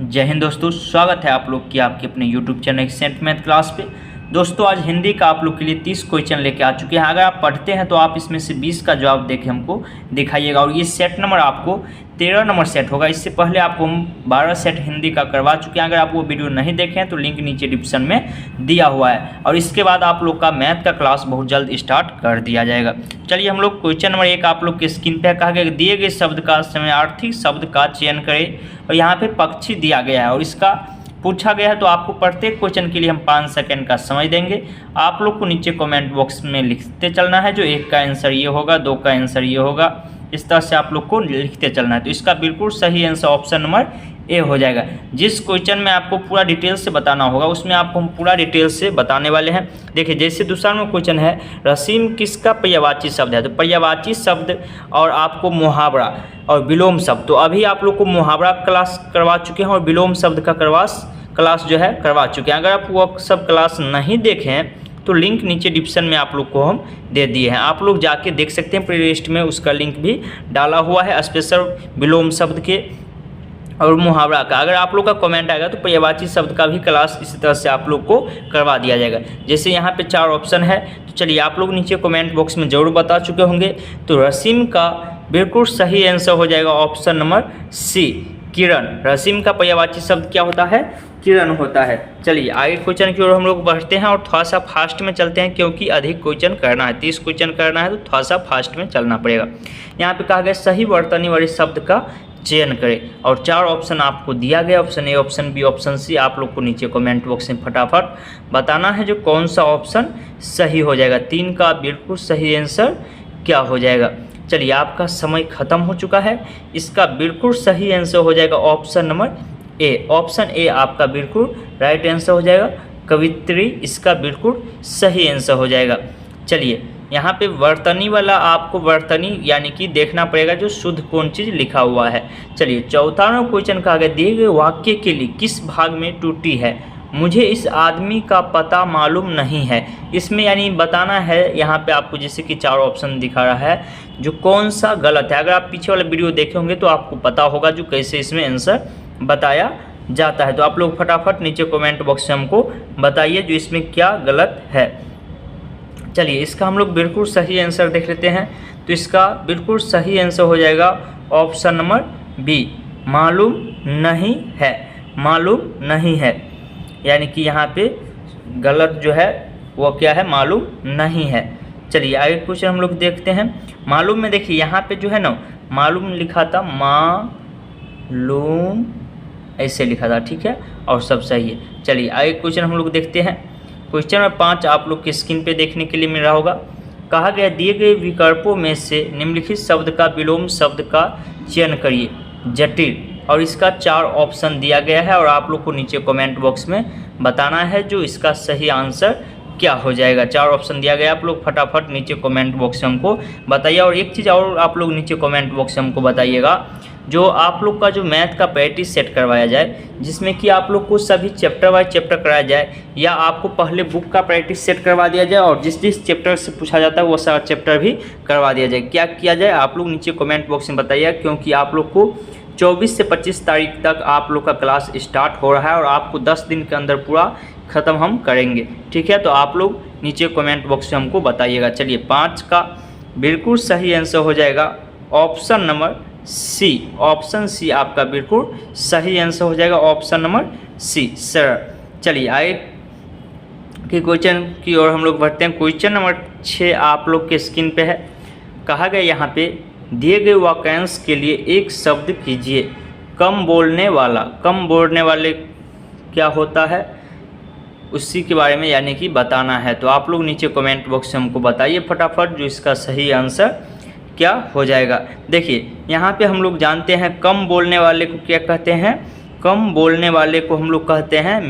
जय हिंद दोस्तों, स्वागत है आप लोग की आपके अपने YouTube channel saint math class पे। दोस्तों आज हिंदी का आप लोग के लिए 30 क्वेश्चन लेके आ चुके हैं। अगर आप पढ़ते हैं तो आप इसमें से 20 का जवाब देके हमको दिखाइएगा और ये सेट नंबर आपको 13 नंबर सेट होगा। इससे पहले आपको हम 12 सेट हिंदी का करवा चुके हैं। अगर आप वो वीडियो नहीं देखे हैं तो लिंक नीचे डिस्क्रिप्शन में दिया हुआ है। और इसके बाद आप लोग का मैथ का क्लास बहुत जल्द स्टार्ट कर दिया जाएगा। चलिए हम लोग क्वेश्चन नंबर 1 आप लोग के स्क्रीन पर कहा गया दिए गए शब्द का समानार्थी शब्द का चयन करें और यहाँ पे पक्षी दिया गया है और इसका पूछा गया है। तो आपको प्रत्येक क्वेश्चन के लिए हम 5 सेकंड का समय देंगे। आप लोग को नीचे कमेंट बॉक्स में लिखते चलना है। जो 1 का आंसर ये होगा, 2 का आंसर ये होगा, इस तरह से आप लोग को लिखते चलना है। तो इसका बिल्कुल सही आंसर ऑप्शन नंबर ए हो जाएगा। जिस क्वेश्चन में आपको पूरा डिटेल से बताना होगा उसमें आपको हम पूरा डिटेल से बताने वाले हैं। देखिए जैसे दूसरा में क्वेश्चन है रसीम किसका पर्यायवाची शब्द है। तो पर्यायवाची शब्द और आपको मुहावरा और विलोम शब्द। तो अभी आप लोग को मुहावरा क्लास करवा चुके हैं और विलोम शब्द का क्लास जो है करवा चुके हैं। अगर आप वो सब क्लास नहीं देखें तो लिंक नीचे डिस्क्रिप्शन में आप लोग को हम दे दिए हैं। आप लोग जाके देख सकते हैं, प्लेलिस्ट में उसका लिंक भी डाला हुआ है स्पेशल विलोम शब्द के और मुहावरा का। अगर आप लोग का कमेंट आएगा तो पर्यायवाची शब्द का भी क्लास इसी तरह से आप लोग को करवा दिया जाएगा। जैसे यहाँ पे 4 ऑप्शन है तो चलिए आप लोग नीचे कमेंट बॉक्स में ज़रूर बता चुके होंगे। तो रसीम का बिल्कुल सही आंसर हो जाएगा ऑप्शन नंबर सी, किरण। रसीम का पर्यायवाची शब्द क्या होता है? किरण होता है। चलिए आगे क्वेश्चन की ओर हम लोग बढ़ते हैं और थोड़ा सा फास्ट में चलते हैं क्योंकि अधिक क्वेश्चन करना है, 30 क्वेश्चन करना है तो थोड़ा सा फास्ट में चलना पड़ेगा। यहाँ पे कहा गया सही वर्तनी वाले शब्द का चयन करें और 4 ऑप्शन आपको दिया गया, option A, option B, option C. आप लोग को नीचे कमेंट बॉक्स में फटाफट बताना है जो कौन सा ऑप्शन सही हो जाएगा। 3 का बिल्कुल सही आंसर क्या हो जाएगा। चलिए आपका समय खत्म हो चुका है। इसका बिल्कुल सही आंसर हो जाएगा option number A. Option A आपका बिल्कुल राइट आंसर हो जाएगा। कवित्री इसका बिल्कुल सही आंसर हो जाएगा। चलिए यहाँ पे वर्तनी वाला आपको वर्तनी यानी कि देखना पड़ेगा जो शुद्ध कौन चीज़ लिखा हुआ है। चलिए चौथा क्वेश्चन कहा गया दिए गए वाक्य के लिए किस भाग में त्रुटि है। मुझे इस आदमी का पता मालूम नहीं है। इसमें यानी बताना है यहाँ पे आपको जैसे कि 4 ऑप्शन दिखा रहा है जो कौन सा गलत है। अगर आप पीछे वाला वीडियो देखे होंगे तो आपको पता होगा जो कैसे इसमें आंसर बताया जाता है। तो आप लोग फटाफट नीचे कमेंट बॉक्स में हमको बताइए जो इसमें क्या गलत है। चलिए इसका हम लोग बिल्कुल सही आंसर देख लेते हैं। तो इसका बिल्कुल सही आंसर हो जाएगा ऑप्शन नंबर बी, मालूम नहीं है। मालूम नहीं है यानी कि यहाँ पे गलत जो है वो क्या है, मालूम नहीं है। चलिए आगे क्वेश्चन हम लोग देखते हैं। मालूम में देखिए यहाँ पे जो है ना मालूम लिखा था, मालूम ऐसे लिखा था, ठीक है, और सब सही है। चलिए आगे क्वेश्चन हम लोग देखते हैं। क्वेश्चन नंबर 5 आप लोग की स्क्रीन पे देखने के लिए मिल रहा होगा। कहा गया दिए गए विकल्पों में से निम्नलिखित शब्द का विलोम शब्द का चयन करिए। जटिल और इसका 4 ऑप्शन दिया गया है और आप लोग को नीचे कमेंट बॉक्स में बताना है जो इसका सही आंसर क्या हो जाएगा। 4 ऑप्शन दिया गया, आप लोग फटाफट नीचे कमेंट बॉक्स में हमको बताइए। और एक चीज़ और आप लोग नीचे कमेंट बॉक्स में हमको बताइएगा जो आप लोग का जो मैथ का प्रैक्टिस सेट करवाया जाए जिसमें कि आप लोग को सभी चैप्टर वाइज चैप्टर कराया जाए या आपको पहले बुक का प्रैक्टिस सेट करवा दिया जाए और जिस जिस चैप्टर से पूछा जाता है वो सारा चैप्टर भी करवा दिया जाए। क्या किया जाए आप लोग नीचे कमेंट बॉक्स में बताइए क्योंकि आप लोग को 24 से 25 तारीख तक आप लोग का क्लास स्टार्ट हो रहा है और आपको 10 दिन के अंदर पूरा ख़त्म हम करेंगे, ठीक है। तो आप लोग नीचे कमेंट बॉक्स में हमको बताइएगा। चलिए 5 का बिल्कुल सही आंसर हो जाएगा option number C. Option C आपका बिल्कुल सही आंसर हो जाएगा ऑप्शन नंबर सी, सर। चलिए आगे के क्वेश्चन की ओर हम लोग बढ़ते हैं। क्वेश्चन नंबर 6 आप लोग के स्क्रीन पे है। कहा गया यहाँ पे दिए गए वाक्यांश के लिए एक शब्द कीजिए। कम बोलने वाला। कम बोलने वाले क्या होता है उसी के बारे में यानी कि बताना है। तो आप लोग नीचे कमेंट बॉक्स में हमको बताइए फटाफट जो इसका सही आंसर क्या हो जाएगा। देखिए यहाँ पे हम लोग जानते हैं कम बोलने वाले को क्या कहते हैं। कम बोलने वाले को हम लोग कहते हैं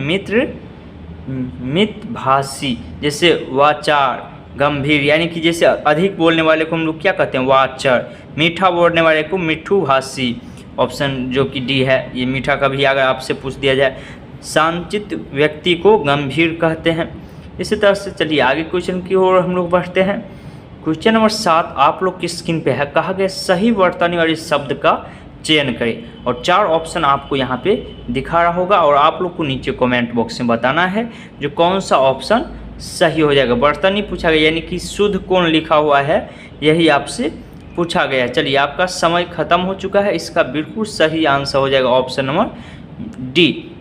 मितभाषी। जैसे वाचार, गंभीर यानी कि जैसे अधिक बोलने वाले को हम लोग क्या कहते हैं, वाचर। मीठा बोलने वाले को मिठूभाषी। ऑप्शन जो कि डी है, ये मीठा का भी अगर आपसे पूछ दिया जाए। शांतचित्त व्यक्ति को गंभीर कहते हैं। इसी तरह से चलिए आगे क्वेश्चन की ओर हम लोग बढ़ते हैं। क्वेश्चन नंबर 7 आप लोग की स्क्रीन पे है। कहा गया सही वर्तनी वाले शब्द का चयन करें। और 4 ऑप्शन आपको यहाँ पे दिखा रहा होगा और आप लोग को नीचे कमेंट बॉक्स में बताना है जो कौन सा ऑप्शन सही हो जाएगा। बर्तन नहीं पूछा गया, यानी कि शुद्ध कोण लिखा हुआ है, यही आपसे पूछा गया है। चलिए, आपका समय खत्म हो चुका है। इसका बिल्कुल सही आंसर हो जाएगा ऑप्शन नंबर डी,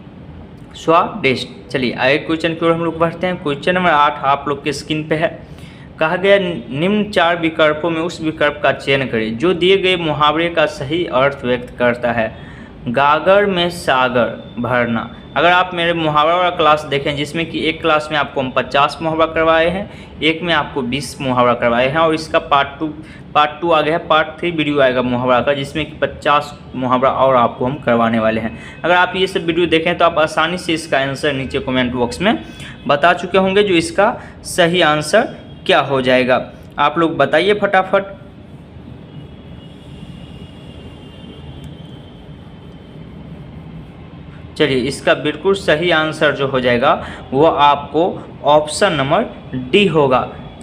स्वादिष्ट। चलिए आगे क्वेश्चन की ओर हम लोग बढ़ते हैं। क्वेश्चन नंबर 8 आप लोग के स्क्रीन पे है। कहा गया निम्न 4 विकल्पों में उस विकल्प का चयन करें जो दिए गए मुहावरे का सही अर्थ व्यक्त करता है। गागर में सागर भरना। अगर आप मेरे मुहावरा वाला क्लास देखें जिसमें कि एक क्लास में आपको हम 50 मुहावरा करवाए हैं, एक में आपको 20 मुहावरा करवाए हैं और इसका पार्ट 2 आ गया है, पार्ट 3 वीडियो आएगा मुहावरा का जिसमें कि 50 मुहावरा और आपको हम करवाने वाले हैं। अगर आप ये सब वीडियो देखें तो आप आसानी से इसका आंसर नीचे कमेंट बॉक्स में बता चुके होंगे जो इसका सही आंसर क्या हो जाएगा। आप लोग बताइए फटाफट। चलिए, इसका बिल्कुल सही आंसर जो हो जाएगा वो आपको ऑप्शन नंबर डी होगा।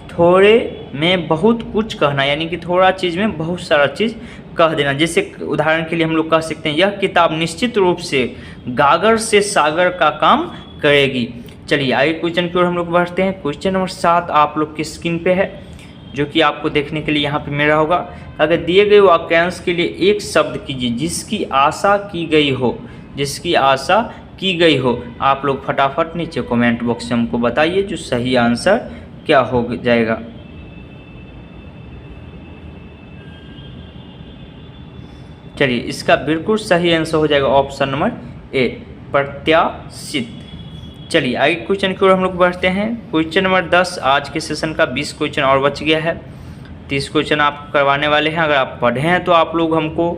थोड़े में बहुत कुछ कहना, यानी कि थोड़ा चीज़ में बहुत सारा चीज़ कह देना। जैसे उदाहरण के लिए हम लोग कह सकते हैं यह किताब निश्चित रूप से गागर से सागर का काम करेगी। चलिए आगे क्वेश्चन की ओर हम लोग बढ़ते हैं। क्वेश्चन नंबर 7 आप लोग की स्क्रीन पे है जो कि आपको देखने के लिए यहाँ पे मिल रहा होगा। अगर दिए गए वाक्यांश के लिए एक शब्द कीजिए जिसकी आशा की गई हो, जिसकी आशा की गई हो। आप लोग फटाफट नीचे कमेंट बॉक्स में हमको बताइए जो सही आंसर क्या हो जाएगा। चलिए, इसका बिल्कुल सही आंसर हो जाएगा ऑप्शन नंबर ए, प्रत्याशित। चलिए आगे क्वेश्चन की ओर हम लोग बढ़ते हैं। क्वेश्चन नंबर 10 आज के सेशन का 20 क्वेश्चन और बच गया है। 30 क्वेश्चन आप करवाने वाले हैं। अगर आप पढ़े हैं तो आप लोग हमको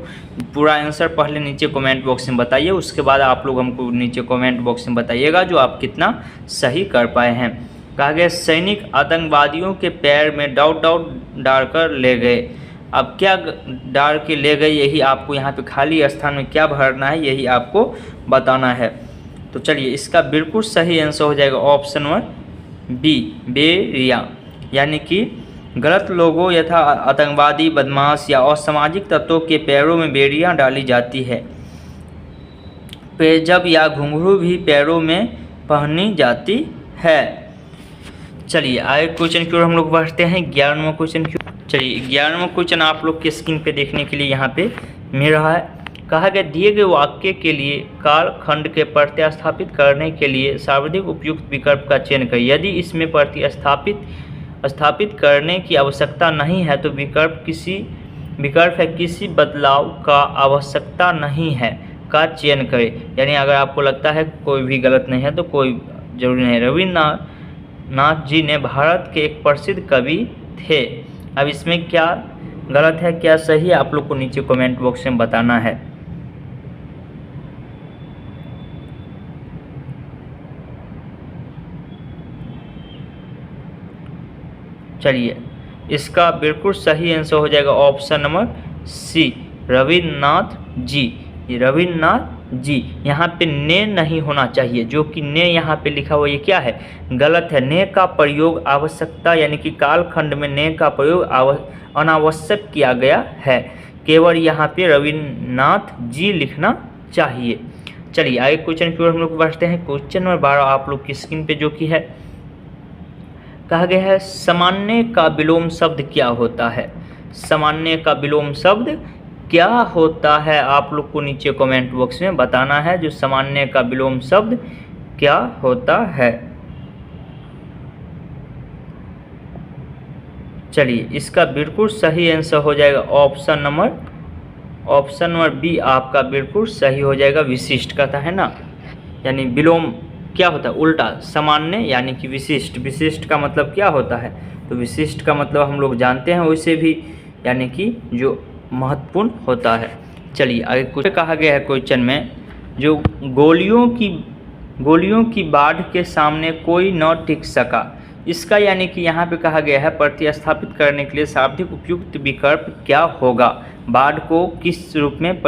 पूरा आंसर पहले नीचे कमेंट बॉक्स में बताइए, उसके बाद आप लोग हमको नीचे कमेंट बॉक्स में बताइएगा जो आप कितना सही कर पाए हैं। कहा गया सैनिक आतंकवादियों के पैर में डॉट डालकर ले गए। अब क्या डाल के ले गए, यही आपको यहाँ पे खाली स्थान में क्या भरना है यही आपको बताना है। तो चलिए, इसका बिल्कुल सही आंसर हो जाएगा ऑप्शन नंबर बी, बेरिया। यानी कि गलत लोगों यथा आतंकवादी, बदमाश या असामाजिक तत्वों के पैरों में बेड़ियां डाली जाती है। पेजब या घुंघरू भी पैरों में पहनी जाती है। चलिए आगे क्वेश्चन की ओर हम लोग बढ़ते हैं। 11वां क्वेश्चन की। चलिए 11वां क्वेश्चन आप लोग के स्क्रीन पे देखने के लिए यहाँ पे मिल रहा है। कहा गया दिए गए वाक्य के लिए कालखंड के प्रतिस्थापित करने के लिए सर्वाधिक उपयुक्त विकल्प का चयन करें। यदि इसमें प्रतिस्थापित करने की आवश्यकता नहीं है तो विकल्प है किसी बदलाव का आवश्यकता नहीं है का चयन करें। यानी अगर आपको लगता है कोई भी गलत नहीं है तो कोई जरूरी नहीं। रविन्द्रनाथ जी ने भारत के एक प्रसिद्ध कवि थे। अब इसमें क्या गलत है क्या सही है आप लोग को नीचे कमेंट बॉक्स में बताना है। चलिए, इसका बिल्कुल सही आंसर हो जाएगा ऑप्शन नंबर सी, रविन्द्रनाथ जी। ये रविन्द्रनाथ जी, यहाँ पे ने नहीं होना चाहिए, जो कि ने यहाँ पे लिखा हुआ ये क्या है, गलत है। ने का प्रयोग आवश्यकता यानी कि कालखंड में ने का प्रयोग अनावश्यक किया गया है। केवल यहाँ पे रविन्द्रनाथ जी लिखना चाहिए। चलिए आगे क्वेश्चन की ओर हम लोग बढ़ते हैं। क्वेश्चन नंबर 12 आप लोग की स्क्रीन पे जो कि है, कहा गया है सामान्य का विलोम शब्द क्या होता है। सामान्य का विलोम शब्द क्या होता है आप लोग को नीचे कमेंट बॉक्स में बताना है जो सामान्य का विलोम शब्द क्या होता है। चलिए, इसका बिल्कुल सही आंसर हो जाएगा ऑप्शन नंबर बी आपका बिल्कुल सही हो जाएगा। विशिष्ट कहता है ना, यानी विलोम क्या होता है, उल्टा। सामान्य यानी कि विशिष्ट। विशिष्ट का मतलब क्या होता है, तो विशिष्ट का मतलब हम लोग जानते हैं वैसे भी, यानी कि जो महत्वपूर्ण होता है। चलिए आगे कुछ कहा गया है क्वेश्चन में, जो गोलियों की बाढ़ के सामने कोई न टिक सका। इसका यानी कि यहाँ पे कहा गया है प्रतिस्थापित करने के लिए सर्वाधिक उपयुक्त विकल्प क्या होगा। बाढ़ को किस रूप में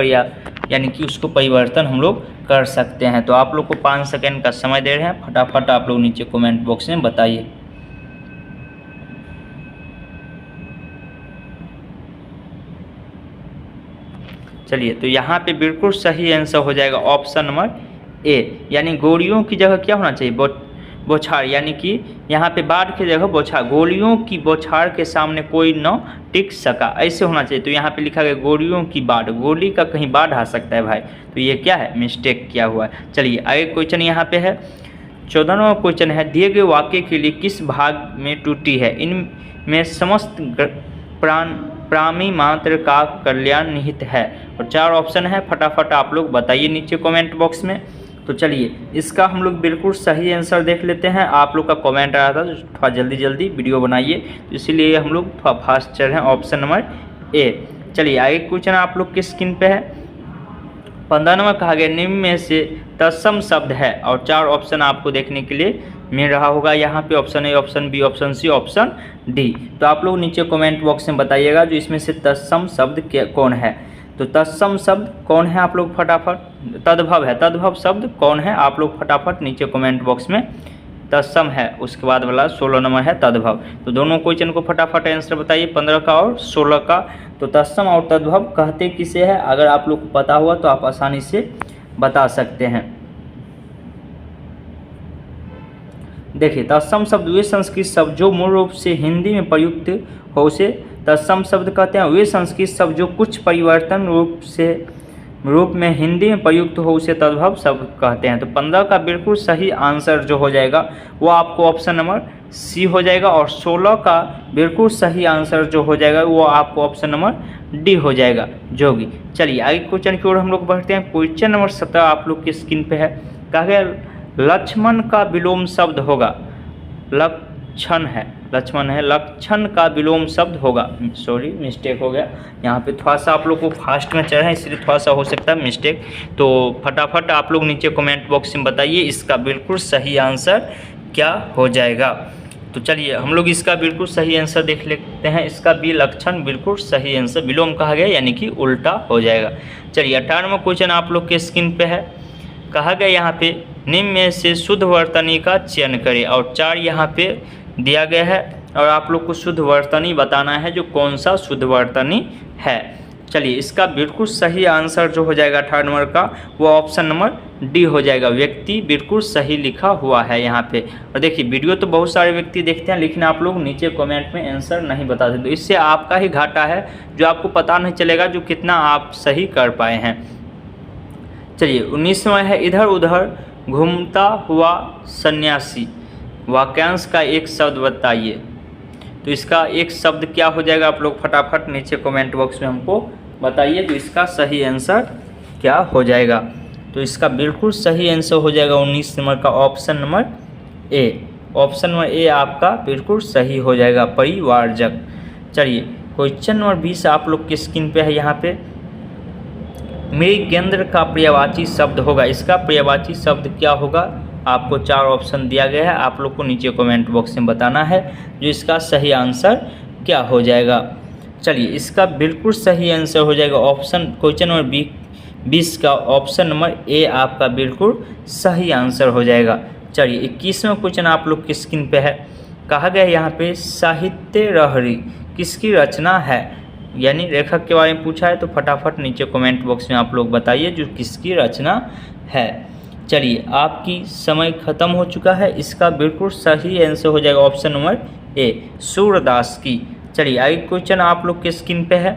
यानी कि उसको परिवर्तन हम लोग कर सकते हैं। तो आप लोग को 5 सेकंड का समय दे रहे हैं, फटाफट आप लोग नीचे कमेंट बॉक्स में बताइए। चलिए, तो यहाँ पे बिल्कुल सही आंसर हो जाएगा ऑप्शन नंबर ए, यानी गोलियों की जगह क्या होना चाहिए, बौछार, यानी कि यहाँ पे बाढ़ की जगह बौछार, गोलियों की बौछार के सामने कोई न टिक सका, ऐसे होना चाहिए। तो यहाँ पे लिखा गया गोलियों की बाढ़, गोली का कहीं बाढ़ आ सकता है भाई, तो ये क्या है, मिस्टेक किया हुआ है। चलिए आगे क्वेश्चन यहाँ पे है 14वां क्वेश्चन है, दिए गए वाक्य के लिए किस भाग में त्रुटि है, इनमें समस्त प्राणी मात्र का कल्याण निहित है। और 4 ऑप्शन है, फटाफट आप लोग बताइए नीचे कमेंट बॉक्स में। तो चलिए इसका हम लोग बिल्कुल सही आंसर देख लेते हैं। आप लोग का कमेंट आया था तो थोड़ा जल्दी जल्दी वीडियो बनाइए, तो इसीलिए हम लोग थोड़ा फास्ट चल रहे हैं, ऑप्शन नंबर ए। चलिए आगे क्वेश्चन आप लोग की स्क्रीन पे है। 15 नंबर कहा गया निम्न में से तत्सम शब्द है, और 4 ऑप्शन आपको देखने के लिए मिल रहा होगा यहाँ पे, option A, option B, option C, option D. तो आप लोग नीचे कमेंट बॉक्स में बताइएगा जो इसमें से तत्सम शब्द कौन है। तो तत्सम शब्द कौन है आप लोग फटाफट, तद्भव है, तद्भव शब्द कौन है आप लोग फटाफट नीचे कमेंट बॉक्स में। तत्सम है, उसके बाद वाला 16 नंबर है तद्भव। तो दोनों क्वेश्चन को फटाफट आंसर बताइए, 15 का और 16 का। तो तत्सम और तद्भव कहते किसे है, अगर आप लोग को पता हुआ तो आप आसानी से बता सकते हैं। देखिए तत्सम शब्द वे संस्कृत शब्द जो मूल रूप से हिंदी में प्रयुक्त हो उसे तत्सम शब्द कहते हैं। वे संस्कृत शब्द जो कुछ परिवर्तन रूप में हिंदी में प्रयुक्त हो उसे तद्भव शब्द कहते हैं। तो 15 का बिल्कुल सही आंसर जो हो जाएगा वो आपको ऑप्शन नंबर सी हो जाएगा, और 16 का बिल्कुल सही आंसर जो हो जाएगा वो आपको ऑप्शन नंबर डी हो जाएगा, जोगी। चलिए आगे क्वेश्चन की ओर हम लोग बढ़ते हैं। क्वेश्चन नंबर 17 आप लोग की स्क्रीन पे है। कहा गया लक्ष्मण का विलोम शब्द होगा, लक्षण है, लक्ष्मण है, लक्षण का विलोम शब्द होगा, सॉरी मिस्टेक हो गया, यहाँ पे थोड़ा सा आप लोग को फास्ट में चल रहा है इसलिए थोड़ा सा हो सकता है मिस्टेक। तो फटाफट आप लोग नीचे कमेंट बॉक्स में बताइए इसका बिल्कुल सही आंसर क्या हो जाएगा। तो चलिए हम लोग इसका बिल्कुल सही आंसर देख लेते हैं। इसका भी लक्षण बिल्कुल सही आंसर, विलोम कहा गया यानी कि उल्टा हो जाएगा। चलिए 18वां क्वेश्चन आप लोग के स्क्रीन पे है। कहा गया यहाँ पे निम्न में से शुद्ध वर्तनी का चयन करें, और 4 यहाँ पे दिया गया है और आप लोग को शुद्ध वर्तनी बताना है जो कौन सा शुद्ध वर्तनी है। चलिए इसका बिल्कुल सही आंसर जो हो जाएगा 18 नंबर का वो ऑप्शन नंबर डी हो जाएगा, व्यक्ति बिल्कुल सही लिखा हुआ है यहाँ पे। और देखिए वीडियो तो बहुत सारे व्यक्ति देखते हैं लेकिन आप लोग नीचे कमेंट में आंसर नहीं बताते, तो इससे आपका ही घाटा है जो आपको पता नहीं चलेगा जो कितना आप सही कर पाए हैं। चलिए 19वां है, इधर उधर घूमता हुआ सन्यासी, वाक्यांश का एक शब्द बताइए। तो इसका एक शब्द क्या हो जाएगा आप लोग फटाफट नीचे कमेंट बॉक्स में हमको बताइए, तो इसका सही आंसर क्या हो जाएगा। तो इसका बिल्कुल सही आंसर हो जाएगा 19 नंबर का option number A, option number A आपका बिल्कुल सही हो जाएगा, परिवारजक। चलिए क्वेश्चन नंबर 20 आप लोग की स्क्रीन पे है यहाँ पे। मृगेंद्र का पर्यायवाची शब्द होगा, इसका पर्यायवाची शब्द क्या होगा आपको 4 ऑप्शन दिया गया है, आप लोग को नीचे कमेंट बॉक्स में बताना है जो इसका सही आंसर क्या हो जाएगा। चलिए इसका बिल्कुल सही आंसर हो जाएगा ऑप्शन क्वेश्चन नंबर 20 का ऑप्शन नंबर ए आपका बिल्कुल सही आंसर हो जाएगा। चलिए 21वां क्वेश्चन आप लोग की स्क्रीन पे है। कहा गया यहाँ पे साहित्य लहरी किसकी रचना है, यानी लेखक के बारे में पूछा है, तो फटाफट नीचे कमेंट बॉक्स में आप लोग बताइए जो किसकी रचना है। चलिए आपकी समय खत्म हो चुका है, इसका बिल्कुल सही आंसर हो जाएगा ऑप्शन नंबर ए, सूरदास की। चलिए आगे क्वेश्चन आप लोग के स्क्रीन पे है।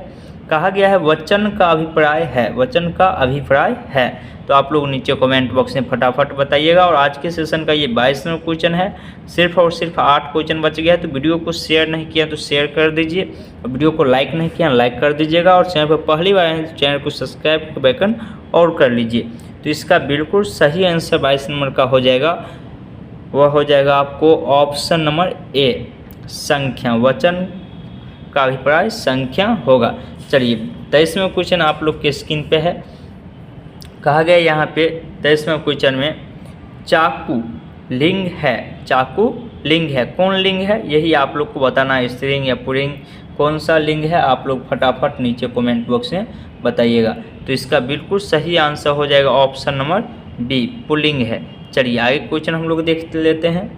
कहा गया है वचन का अभिप्राय है, वचन का अभिप्राय है, तो आप लोग नीचे कमेंट बॉक्स में फटाफट बताइएगा। और आज के सेशन का ये 22वां क्वेश्चन है, सिर्फ और सिर्फ 8 क्वेश्चन बच गया है, तो वीडियो को शेयर नहीं किया तो शेयर कर दीजिए, और वीडियो को लाइक नहीं किया लाइक कर दीजिएगा, और चैनल पर पहली बार है तो चैनल को सब्सक्राइब का बटन और कर लीजिए। तो इसका बिल्कुल सही आंसर 22 नंबर का हो जाएगा, वह हो जाएगा आपको ऑप्शन नंबर ए, संख्या, वचन का अभिप्राय संख्या होगा। चलिए 23वां क्वेश्चन आप लोग के स्क्रीन पे है। कहा गया यहाँ पे 23वां क्वेश्चन में चाकू लिंग है, चाकू लिंग है, कौन लिंग है यही आप लोग को बताना है, स्त्रीलिंग या पुल्लिंग, कौन सा लिंग है आप लोग फटाफट नीचे कमेंट बॉक्स में बताइएगा। तो इसका बिल्कुल सही आंसर हो जाएगा ऑप्शन नंबर बी, पुल्लिंग है। चलिए आगे क्वेश्चन हम लोग देख लेते हैं।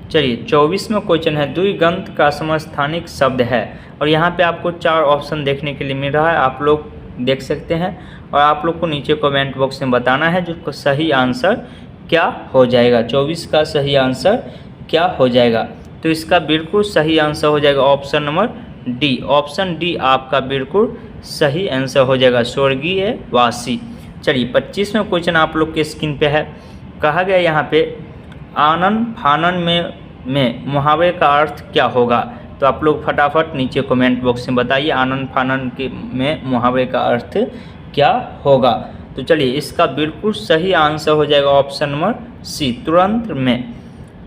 चलिए 24वां क्वेश्चन है, द्विगंत का समस्थानिक शब्द है, और यहाँ पे आपको 4 ऑप्शन देखने के लिए मिल रहा है, आप लोग देख सकते हैं। और आप लोग को नीचे कमेंट बॉक्स में बताना है जो सही आंसर क्या हो जाएगा, 24 का सही आंसर क्या हो जाएगा। तो इसका बिल्कुल सही आंसर हो जाएगा option number D. Option D आपका बिल्कुल सही आंसर हो जाएगा, स्वर्गीय वासी। चलिए 25वां क्वेश्चन आप लोग के स्क्रीन पे है। कहा गया यहाँ पे आनन फानन में मुहावरे का अर्थ क्या होगा। तो आप लोग फटाफट नीचे कमेंट बॉक्स में बताइए आनन फानन के में मुहावरे का अर्थ क्या होगा। तो चलिए इसका बिल्कुल सही आंसर हो जाएगा ऑप्शन नंबर सी, तुरंत में।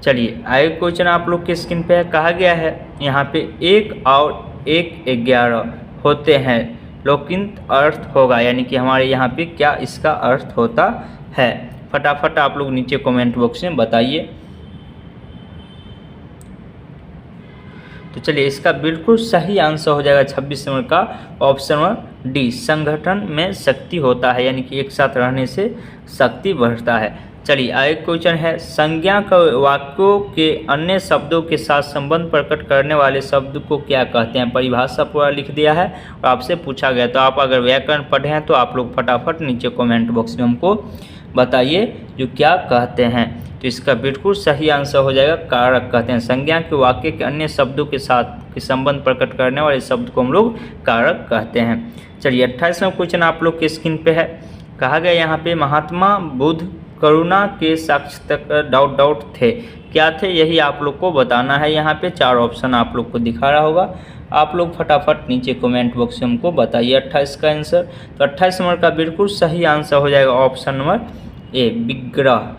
चलिए आगे क्वेश्चन आप लोग के स्क्रीन पे है। कहा गया है यहाँ पे 1 और 1 11 होते हैं, लेकिन अर्थ होगा, यानी कि हमारे यहाँ पे क्या इसका अर्थ होता है। फटाफट आप लोग नीचे कमेंट बॉक्स में बताइए। तो चलिए इसका बिल्कुल सही आंसर हो जाएगा 26 नंबर का ऑप्शन नंबर डी, संगठन में शक्ति होता है, यानी कि एक साथ रहने से शक्ति बढ़ता है। चलिए आगे क्वेश्चन है, संज्ञा का वाक्यों के अन्य शब्दों के साथ संबंध प्रकट करने वाले शब्द को क्या कहते हैं। परिभाषा पूरा लिख दिया है और आपसे पूछा गया, तो आप अगर व्याकरण पढ़े हैं तो आप लोग फटाफट नीचे कमेंट बॉक्स में हमको बताइए जो क्या कहते हैं। तो इसका बिल्कुल सही आंसर हो जाएगा कारक कहते हैं। संज्ञा के वाक्य के अन्य शब्दों के साथ के संबंध प्रकट करने वाले शब्द को हम लोग कारक कहते हैं। चलिए 28वां क्वेश्चन आप लोग के स्क्रीन पे है। कहा गया यहाँ पे महात्मा बुद्ध करुणा के साक्षात्कार ... थे, क्या थे, यही आप लोग को बताना है। यहाँ पे 4 ऑप्शन आप लोग को दिखा रहा होगा, आप लोग फटाफट नीचे कमेंट बॉक्स में हमको बताइए 28 का आंसर। तो 28 नंबर का बिल्कुल सही आंसर हो जाएगा ऑप्शन नंबर ए, विग्रह।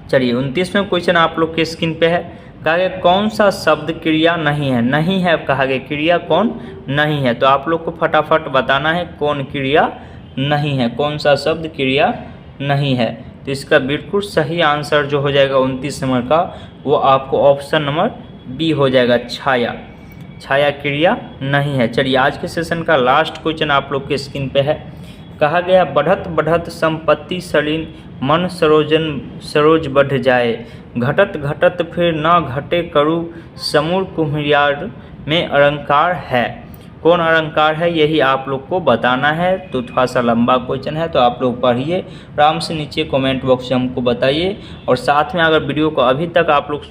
चलिए 29वां क्वेश्चन आप लोग के स्क्रीन पे है। कहा गया कौन सा शब्द क्रिया नहीं है। नहीं है कहा गया, क्रिया कौन नहीं है। तो आप लोग को फटाफट बताना है कौन क्रिया नहीं है, कौन सा शब्द क्रिया नहीं है। तो इसका बिल्कुल सही आंसर जो हो जाएगा 29 नंबर का, वो आपको ऑप्शन नंबर बी हो जाएगा, छाया। छाया क्रिया नहीं है। चलिए आज के सेशन का लास्ट क्वेश्चन आप लोग के स्क्रीन पे है। कहा गया बढ़त बढ़त संपत्ति सलीन मन सरोज बढ़ जाए, घटत घटत फिर न घटे करू समूर कुम्हियार में अलंकार है। कौन अलंकार है, यही आप लोग को बताना है। तो थोड़ा सा लंबा क्वेश्चन है, तो आप लोग पढ़िए आराम से, नीचे कमेंट बॉक्स में हमको बताइए। और साथ में अगर वीडियो को अभी तक आप लोग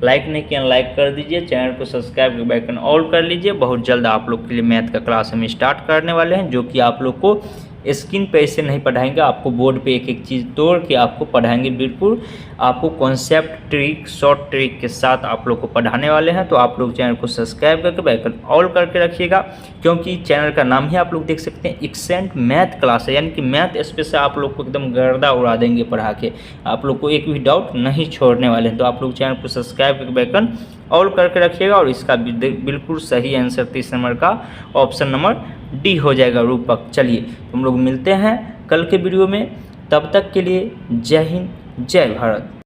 लाइक नहीं किया, लाइक कर दीजिए, चैनल को सब्सक्राइब के बेल आइकन ऑल कर लीजिए। बहुत जल्द आप लोग के लिए मैथ का क्लास हम स्टार्ट करने वाले हैं, जो कि आप लोग को स्क्रीन पे ऐसे नहीं पढ़ाएंगे, आपको बोर्ड पे एक एक चीज़ तोड़ के आपको पढ़ाएंगे। बिल्कुल आपको कॉन्सेप्ट ट्रिक शॉर्ट ट्रिक के साथ आप लोग को पढ़ाने वाले हैं। तो आप लोग चैनल को सब्सक्राइब करके बेल आइकन ऑल करके रखिएगा, क्योंकि चैनल का नाम ही आप लोग देख सकते हैं, एक्सेंट मैथ क्लास है, यानी कि मैथ स्पेशल आप लोग को एकदम गर्दा उड़ा देंगे पढ़ा के। आप लोग को एक भी डाउट नहीं छोड़ने वाले हैं। तो आप लोग चैनल को सब्सक्राइब करके बेल आइकन ऑल करके रखिएगा। और इसका बिल्कुल सही आंसर 30 नंबर का ऑप्शन नंबर डी हो जाएगा, रूपक। चलिए हम लोग मिलते हैं कल के वीडियो में, तब तक के लिए जय हिंद जय भारत।